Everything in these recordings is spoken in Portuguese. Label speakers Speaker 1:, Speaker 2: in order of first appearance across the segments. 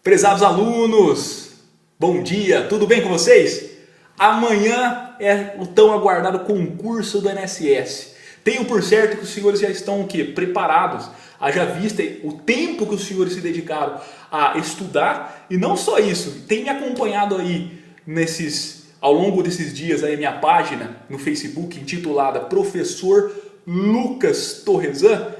Speaker 1: Prezados alunos, bom dia, tudo bem com vocês? Amanhã é o tão aguardado concurso do INSS. Tenho por certo que os senhores já estão preparados, haja vista o tempo que os senhores se dedicaram a estudar. E não só isso, tem me acompanhado aí ao longo desses dias aí a minha página no Facebook intitulada Professor Lucas Torresan,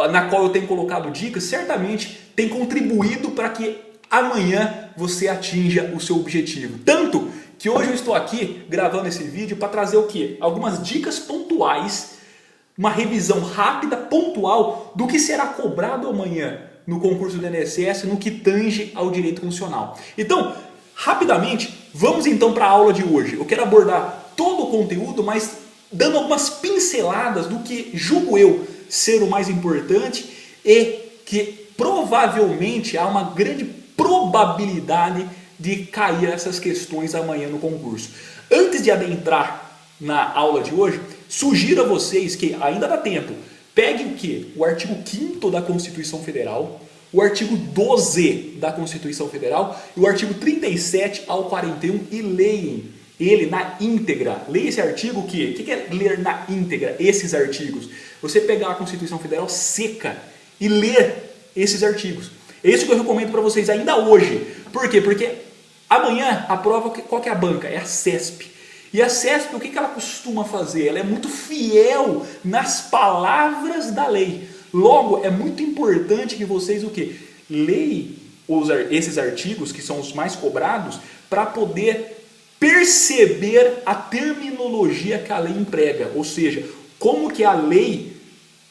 Speaker 1: na qual eu tenho colocado dicas, certamente tem contribuído para que amanhã você atinja o seu objetivo. Tanto que hoje eu estou aqui gravando esse vídeo para trazer o quê? Algumas dicas pontuais, uma revisão rápida, pontual do que será cobrado amanhã no concurso do INSS no que tange ao direito constitucional. Então, rapidamente, vamos então para a aula de hoje. Eu quero abordar todo o conteúdo, mas dando algumas pinceladas do que julgo eu ser o mais importante e que provavelmente há uma grande probabilidade de cair essas questões amanhã no concurso. Antes de adentrar na aula de hoje, sugiro a vocês que ainda dá tempo, peguem o quê? O artigo 5º da Constituição Federal, o artigo 12 da Constituição Federal e o artigo 37 ao 41 e leiam ele na íntegra. Leia esse artigo, o quê? O que é ler na íntegra esses artigos? Você pegar a Constituição Federal seca e ler esses artigos. É isso que eu recomendo para vocês ainda hoje. Por quê? Porque amanhã a prova, qual que é a banca? É a CESP. E a CESP, o que ela costuma fazer? Ela é muito fiel nas palavras da lei. Logo, é muito importante que vocês o quê? Leiam esses artigos, que são os mais cobrados, para poder perceber a terminologia que a lei emprega, ou seja, como que a lei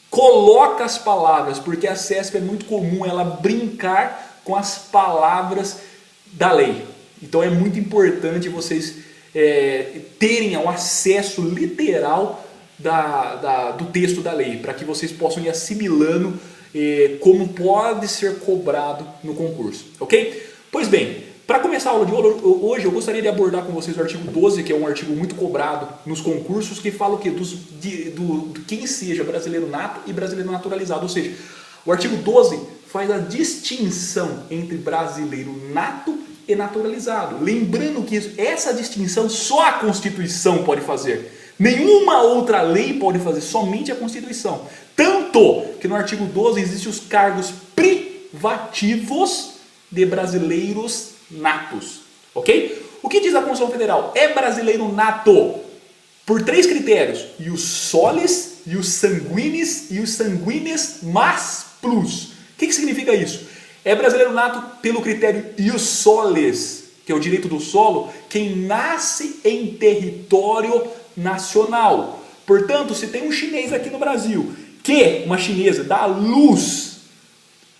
Speaker 1: coloca as palavras, porque a CESP é muito comum ela brincar com as palavras da lei. Então é muito importante vocês terem o acesso literal do texto da lei, para que vocês possam ir assimilando como pode ser cobrado no concurso, ok? Pois bem, para começar a aula de hoje, eu gostaria de abordar com vocês o artigo 12, que é um artigo muito cobrado nos concursos, que fala o quê? Do quem seja brasileiro nato e brasileiro naturalizado. Ou seja, o artigo 12 faz a distinção entre brasileiro nato e naturalizado. Lembrando que essa distinção só a Constituição pode fazer. Nenhuma outra lei pode fazer, somente a Constituição. Tanto que no artigo 12 existem os cargos privativos de brasileiros natos, ok? O que diz a Constituição Federal? É brasileiro nato por 3 critérios: ius solis, ius sanguinis e ius sanguinis mas plus. O que significa isso? É brasileiro nato pelo critério ius solis, que é o direito do solo, quem nasce em território nacional. Portanto, se tem um chinês aqui no Brasil, que uma chinesa dá luz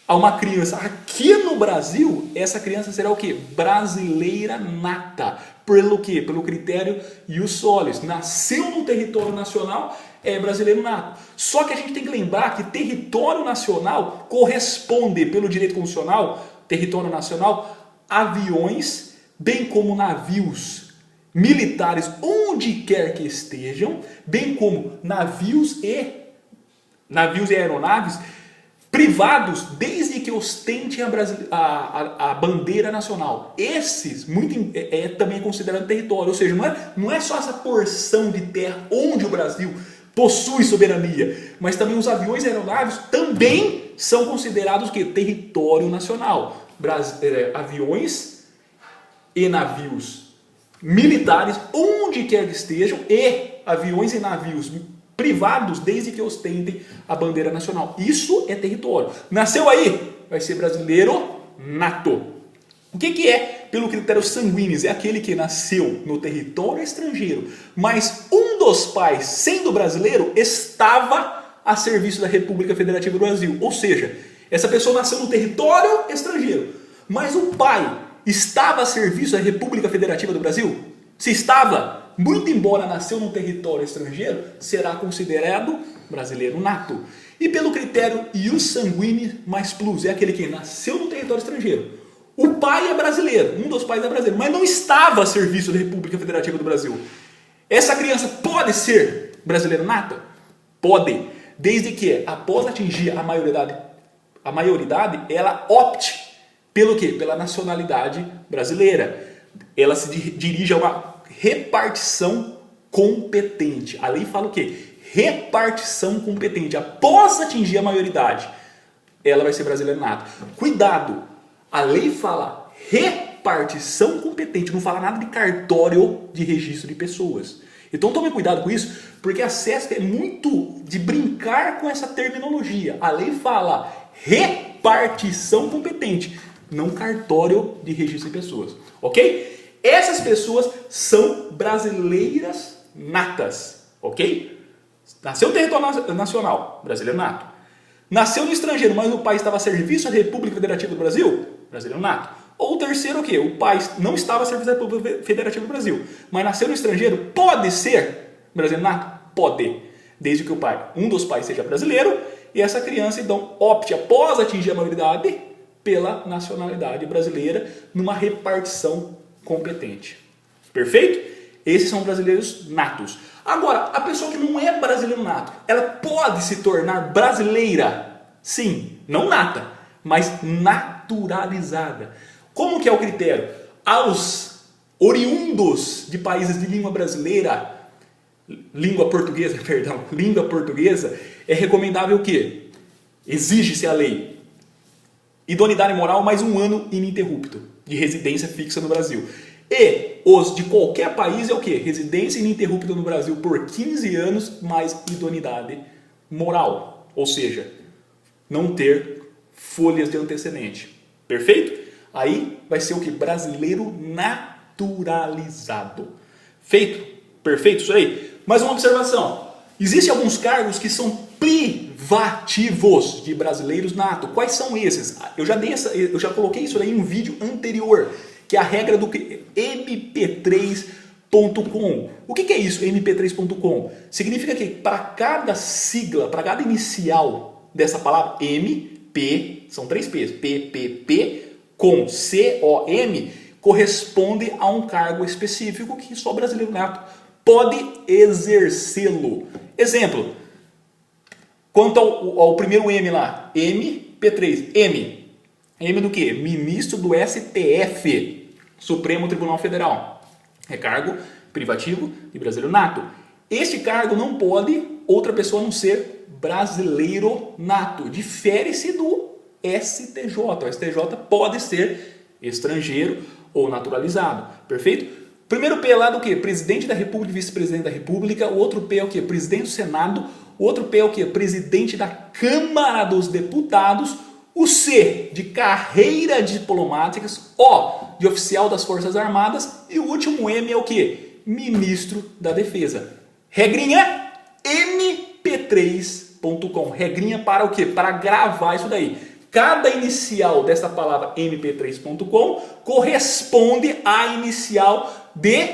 Speaker 1: a uma criança aqui no Brasil, essa criança será o quê? Brasileira nata. Pelo quê? Pelo critério ius solis. Nasceu no território nacional, é brasileiro nato. Só que a gente tem que lembrar que território nacional corresponde, pelo direito constitucional, território nacional, aviões, bem como navios militares, onde quer que estejam, bem como navios e aeronaves privados, desde que ostentem a bandeira nacional. Esses também é considerado território, ou seja, não é só essa porção de terra onde o Brasil possui soberania, mas também os aviões e aeronaves também são considerados o quê? Território nacional. Aviões e navios militares, onde quer que estejam, e aviões e navios privados, desde que ostentem a bandeira nacional. Isso é território. Nasceu aí, vai ser brasileiro nato. O que é pelo critério sanguíneos? É aquele que nasceu no território estrangeiro, mas um dos pais, sendo brasileiro, estava a serviço da República Federativa do Brasil. Ou seja, essa pessoa nasceu no território estrangeiro, mas o pai estava a serviço da República Federativa do Brasil? Se estava, muito embora nasceu no território estrangeiro, será considerado brasileiro nato. E pelo critério ius sanguinis mais plus, é aquele que nasceu no território estrangeiro. O pai é brasileiro, um dos pais é brasileiro, mas não estava a serviço da República Federativa do Brasil. Essa criança pode ser brasileiro nato? Pode, desde que após atingir a maioridade, ela opte Pelo quê? Pela nacionalidade brasileira. Ela se dirige a uma repartição competente. A lei fala o quê? Repartição competente. Após atingir a maioridade, ela vai ser brasileira nato. Cuidado! A lei fala repartição competente, não fala nada de cartório de registro de pessoas. Então tome cuidado com isso, porque a CESP é muito de brincar com essa terminologia. A lei fala repartição competente, não cartório de registro de pessoas. Ok? Essas pessoas são brasileiras natas. Ok? Nasceu no território nacional, brasileiro nato. Nasceu no estrangeiro, mas o pai estava a serviço da República Federativa do Brasil, brasileiro nato. Ou o terceiro, o quê? O pai não estava a serviço da República Federativa do Brasil, mas nasceu no estrangeiro, pode ser brasileiro nato? Pode. Desde que o pai, um dos pais seja brasileiro, e essa criança, então, opte, após atingir a maioridade, pela nacionalidade brasileira, numa repartição competente. Perfeito? Esses são brasileiros natos. Agora, a pessoa que não é brasileiro nato, ela pode se tornar brasileira? Sim, não nata, mas naturalizada. Como que é o critério? Aos oriundos de países de língua brasileira, língua portuguesa, é recomendável o quê? Exige-se a lei. Idoneidade moral mais 1 ano ininterrupto de residência fixa no Brasil. E os de qualquer país é o quê? Residência ininterrupta no Brasil por 15 anos mais idoneidade moral. Ou seja, não ter folhas de antecedente. Perfeito? Aí vai ser o que? Brasileiro naturalizado. Feito? Perfeito isso aí? Mais uma observação. Existem alguns cargos que são privativos de brasileiros nato. Quais são esses? Eu já coloquei isso aí em um vídeo anterior, que é a regra do MP3.com. O que é isso, MP3.com? Significa que para cada sigla, para cada inicial dessa palavra, MP, são 3 P's, PPP, com COM, corresponde a um cargo específico que só brasileiro nato pode exercê-lo. Exemplo, quanto ao primeiro M lá, MP3, M do que? Ministro do STF, Supremo Tribunal Federal. É cargo privativo de brasileiro nato. Este cargo não pode outra pessoa não ser brasileiro nato. Difere-se do STJ. O STJ pode ser estrangeiro ou naturalizado. Perfeito? Primeiro P lá do que? Presidente da República e vice-presidente da República. O outro P é o que? Presidente do Senado. O outro P é o que? Presidente da Câmara dos Deputados. O C de carreira diplomáticas. O de oficial das Forças Armadas. E o último M é o que? Ministro da Defesa. Regrinha mp3.com. Regrinha para o quê? Para gravar isso daí. Cada inicial dessa palavra mp3.com corresponde à inicial de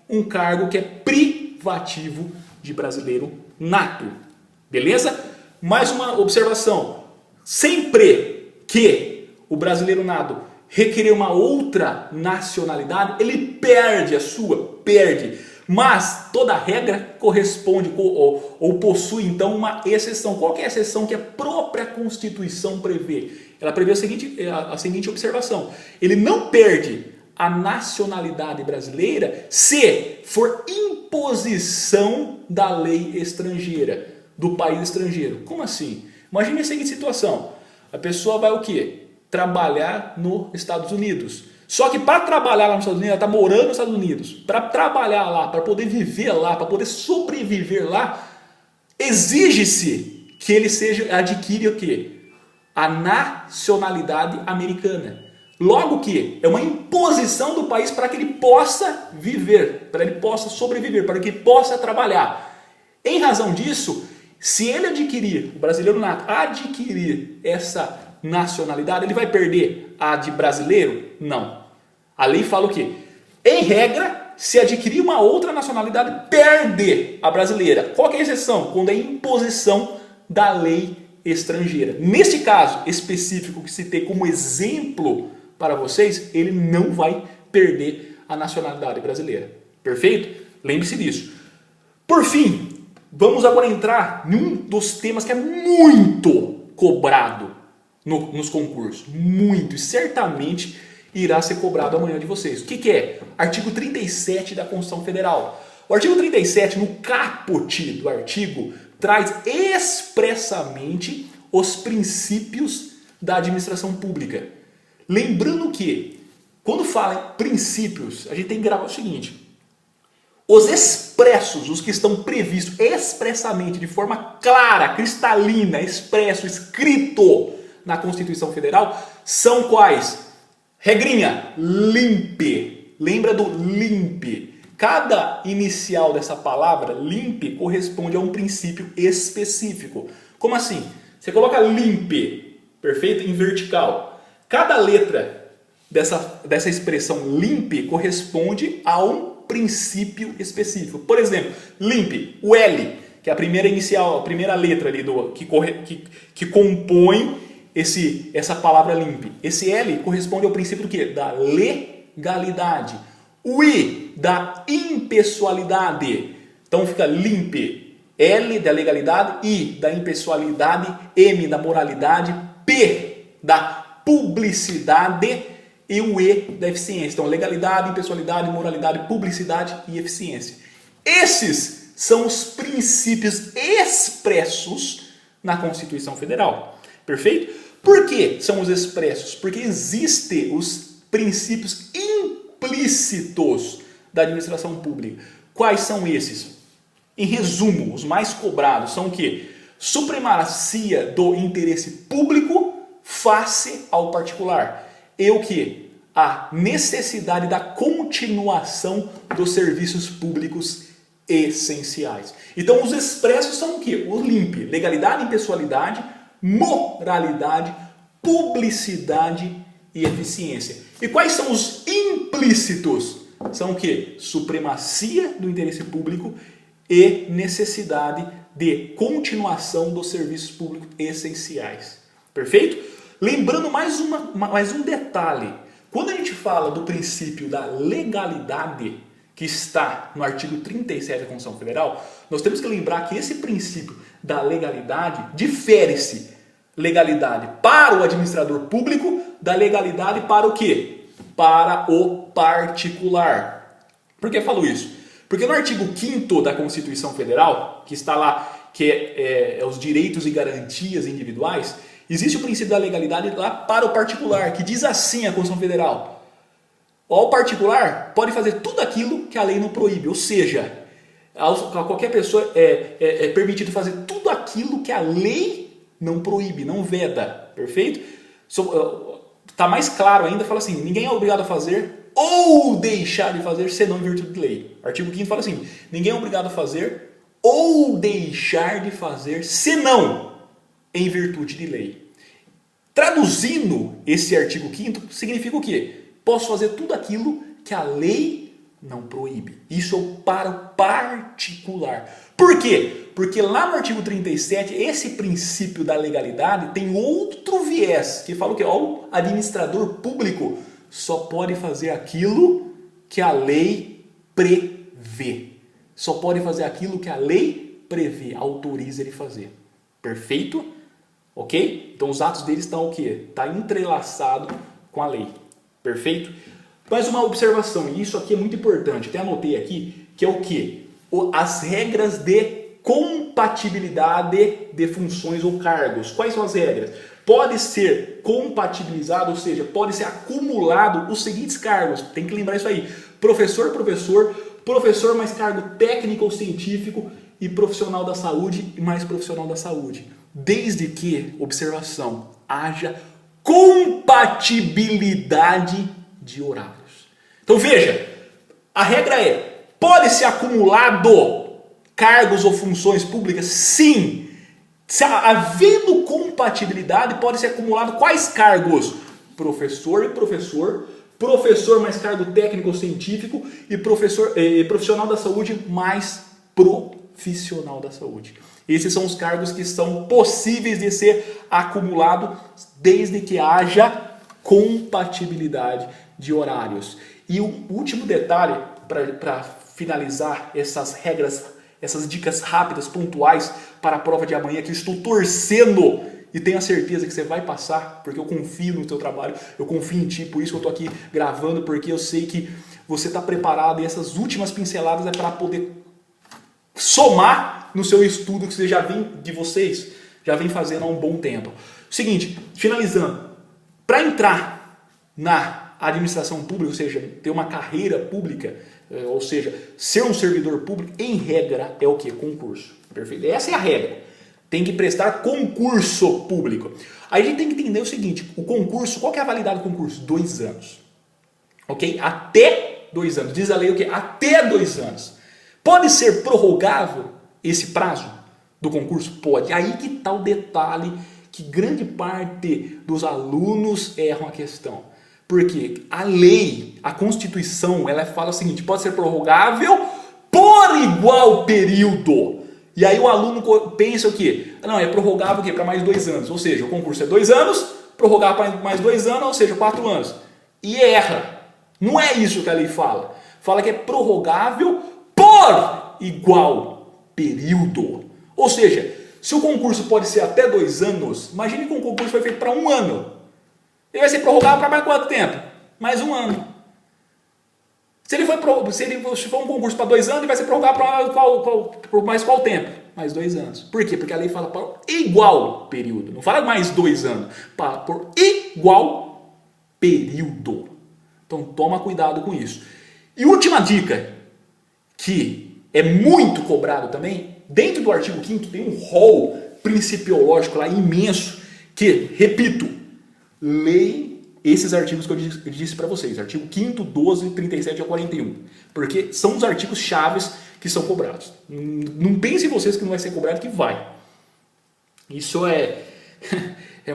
Speaker 1: um cargo que é privativo de brasileiro nato. Beleza? Mais uma observação. Sempre que o brasileiro nato requerer uma outra nacionalidade, ele perde a sua, mas toda regra corresponde ou possui então uma exceção. Qual que é a exceção que a própria Constituição prevê? Ela prevê a seguinte observação. Ele não perde a nacionalidade brasileira se for imposição da lei estrangeira, do país estrangeiro. Como assim? Imagine a seguinte situação. A pessoa vai o quê? Trabalhar nos Estados Unidos. Só que para trabalhar lá nos Estados Unidos, ela está morando nos Estados Unidos. Para trabalhar lá, para poder viver lá, para poder sobreviver lá, exige-se que ele adquire o quê? A nacionalidade americana. Logo que é uma imposição do país para que ele possa viver, para que ele possa sobreviver, para que ele possa trabalhar. Em razão disso, se ele adquirir, o brasileiro nato, adquirir essa nacionalidade, ele vai perder a de brasileiro? Não. A lei fala o quê? Em regra, se adquirir uma outra nacionalidade, perde a brasileira. Qual que é a exceção? Quando é imposição da lei estrangeira. Neste caso específico que citei como exemplo para vocês, ele não vai perder a nacionalidade brasileira. Perfeito? Lembre-se disso. Por fim, vamos agora entrar em um dos temas que é muito cobrado nos concursos? Muito, e certamente irá ser cobrado amanhã de vocês. O que é? Artigo 37 da Constituição Federal. O artigo 37, no caput do artigo, traz expressamente os princípios da administração pública. Lembrando que, quando fala em princípios, a gente tem que gravar o seguinte: os expressos, os que estão previstos expressamente, de forma clara, cristalina, expresso, escrito na Constituição Federal, são quais? Regrinha, limpe. Lembra do limpe? Cada inicial dessa palavra, limpe, corresponde a um princípio específico. Como assim? Você coloca limpe, perfeito? Em vertical. Cada letra dessa expressão limpe corresponde a um princípio específico. Por exemplo, limpe, o L, que é a primeira inicial, a primeira letra ali que compõe essa palavra limpe. Esse L corresponde ao princípio do quê? Da legalidade. O I, da impessoalidade. Então fica limpe, L da legalidade, I da impessoalidade, M da moralidade, P da publicidade e o E da eficiência. Então legalidade, impessoalidade, moralidade, publicidade e eficiência. Esses são os princípios expressos na Constituição Federal. Perfeito? Por que são os expressos? Porque existem os princípios implícitos da administração pública. Quais são esses? Em resumo, os mais cobrados são o quê? Supremacia do interesse público face ao particular. E o quê? A necessidade da continuação dos serviços públicos essenciais. Então, os expressos são o quê? O limpe, legalidade, impessoalidade, moralidade, publicidade e eficiência. E quais são os implícitos? São o quê? Supremacia do interesse público e necessidade de continuação dos serviços públicos essenciais. Perfeito? Lembrando mais um detalhe. Quando a gente fala do princípio da legalidade, que está no artigo 37 da Constituição Federal, nós temos que lembrar que esse princípio da legalidade difere-se legalidade para o administrador público da legalidade para o quê? Para o particular. Por que eu falo isso? Porque no artigo 5º da Constituição Federal, que está lá, que é os direitos e garantias individuais, existe o princípio da legalidade lá para o particular, que diz assim a Constituição Federal: o particular pode fazer tudo aquilo que a lei não proíbe, ou seja, a qualquer pessoa é permitido fazer tudo aquilo que a lei não proíbe, não veda, perfeito? Está mais claro ainda, fala assim: ninguém é obrigado a fazer ou deixar de fazer senão em virtude de lei. Artigo 5º fala assim: ninguém é obrigado a fazer ou deixar de fazer senão em virtude de lei. Traduzindo esse artigo 5º, significa o quê? Posso fazer tudo aquilo que a lei não proíbe. Isso é para o particular. Por quê? Porque lá no artigo 37, esse princípio da legalidade tem outro viés, que fala o quê? O administrador público só pode fazer aquilo que a lei prevê. Só pode fazer aquilo que a lei prevê, autoriza ele fazer. Perfeito? Ok? Então os atos dele estão o quê? Está entrelaçado com a lei. Perfeito? Mais uma observação, e isso aqui é muito importante, até anotei aqui, que é o quê? As regras de compatibilidade de funções ou cargos. Quais são as regras? Pode ser compatibilizado, ou seja, pode ser acumulado os seguintes cargos. Tem que lembrar isso aí: professor, professor mais cargo técnico ou científico e profissional da saúde e mais profissional da saúde. Desde que, observação, haja compatibilidade de horários. Então veja, a regra é: pode ser acumulado cargos ou funções públicas? Sim. Se havendo compatibilidade, pode ser acumulado quais cargos? Professor e professor mais cargo técnico ou científico e profissional da saúde mais profissional da saúde. Esses são os cargos que são possíveis de ser acumulados desde que haja compatibilidade de horários. E o último detalhe, para finalizar essas regras, essas dicas rápidas, pontuais para a prova de amanhã, que eu estou torcendo e tenha certeza que você vai passar, porque eu confio no teu trabalho, eu confio em ti, por isso que eu estou aqui gravando, porque eu sei que você está preparado e essas últimas pinceladas é para poder somar no seu estudo que você já vem fazendo há um bom tempo. Seguinte, finalizando, para entrar na administração pública, ou seja, ter uma carreira pública, ou seja, ser um servidor público, em regra é o quê? Concurso. Perfeito? Essa é a regra. Tem que prestar concurso público. Aí a gente tem que entender o seguinte, o concurso, qual que é a validade do concurso? 2 anos. Ok? Até 2 anos. Diz a lei o quê? Até 2 anos. Pode ser prorrogável esse prazo do concurso? Pode. Aí que está o detalhe que grande parte dos alunos erram a questão. Porque a lei, a Constituição, ela fala o seguinte, pode ser prorrogável por igual período. E aí o aluno pensa o quê? Não, é prorrogável o quê? Para mais 2 anos. Ou seja, o concurso é 2 anos, prorrogar para mais 2 anos, ou seja, 4 anos. E erra. Não é isso que a lei fala. Fala que é prorrogável por igual período. Ou seja, se o concurso pode ser até 2 anos, imagine que um concurso foi feito para 1 ano. Ele vai ser prorrogável para mais quanto tempo? Mais 1 ano. Se for um concurso para 2 anos, ele vai ser prorrogável por mais qual tempo? Mais 2 anos. Por quê? Porque a lei fala por igual período. Não fala mais 2 anos. Fala por igual período. Então toma cuidado com isso. E última dica, que é muito cobrado também, dentro do artigo 5º tem um rol principiológico lá imenso, que, repito, leia esses artigos que eu disse para vocês, artigo 5º, 12, 37 a 41, porque são os artigos chaves que são cobrados. Não pensem vocês que não vai ser cobrado, que vai. Isso é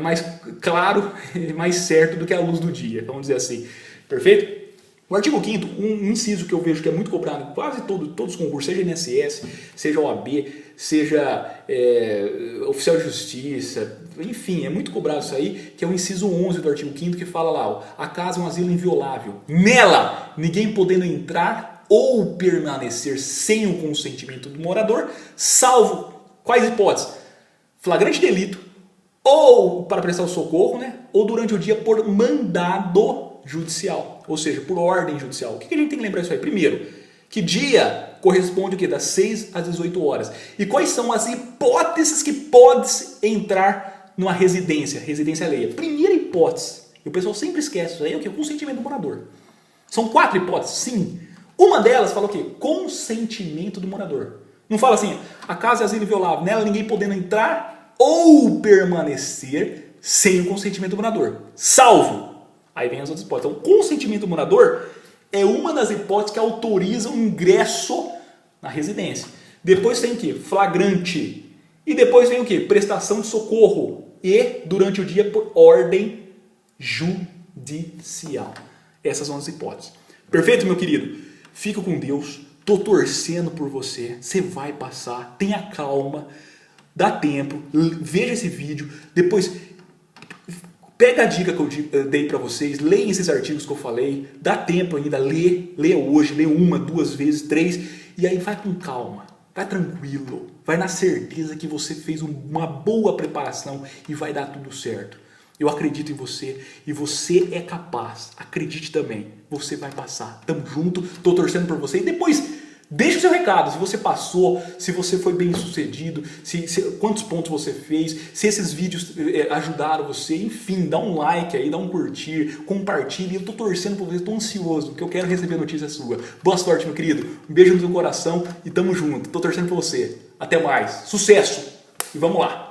Speaker 1: mais claro e mais certo do que a luz do dia, vamos dizer assim. Perfeito? O artigo 5º, um inciso que eu vejo que é muito cobrado em quase todos os concursos, seja INSS, seja OAB, seja oficial de justiça, enfim, é muito cobrado isso aí, que é o inciso 11 do artigo 5º que fala lá, ó, a casa é um asilo inviolável. Nela, ninguém podendo entrar ou permanecer sem o consentimento do morador, salvo quais hipóteses? Flagrante delito, ou para prestar o socorro, né? Ou durante o dia por mandado judicial, ou seja, por ordem judicial. O que a gente tem que lembrar isso aí? Primeiro, que dia corresponde o quê? Das 6 às 18 horas. E quais são as hipóteses que pode entrar numa residência alheia? Primeira hipótese, e o pessoal sempre esquece isso aí, é o quê? O consentimento do morador. São 4 hipóteses, sim. Uma delas fala o quê? Consentimento do morador. Não fala assim, a casa é asilo inviolável, nela ninguém podendo entrar ou permanecer sem o consentimento do morador. Salvo. Aí vem as outras hipóteses. Então, o consentimento do morador é uma das hipóteses que autorizam o ingresso na residência. Depois tem o quê? Flagrante. E depois vem o quê? Prestação de socorro. E, durante o dia, por ordem judicial. Essas são as hipóteses. Perfeito, meu querido? Fica com Deus. Estou torcendo por você. Você vai passar. Tenha calma. Dá tempo. Veja esse vídeo. Depois pega a dica que eu dei para vocês, leia esses artigos que eu falei, dá tempo ainda, lê hoje, lê 1, 2 vezes, 3, e aí vai com calma, vai tranquilo, vai na certeza que você fez uma boa preparação e vai dar tudo certo. Eu acredito em você e você é capaz, acredite também, você vai passar, tamo junto, tô torcendo por você e depois deixa o seu recado, se você passou, se você foi bem sucedido, quantos pontos você fez, se esses vídeos ajudaram você, enfim, dá um like aí, dá um curtir, compartilhe, eu tô torcendo por você, tô ansioso, porque eu quero receber notícia sua. Boa sorte, meu querido, um beijo no seu coração e tamo junto, tô torcendo por você. Até mais, sucesso e vamos lá!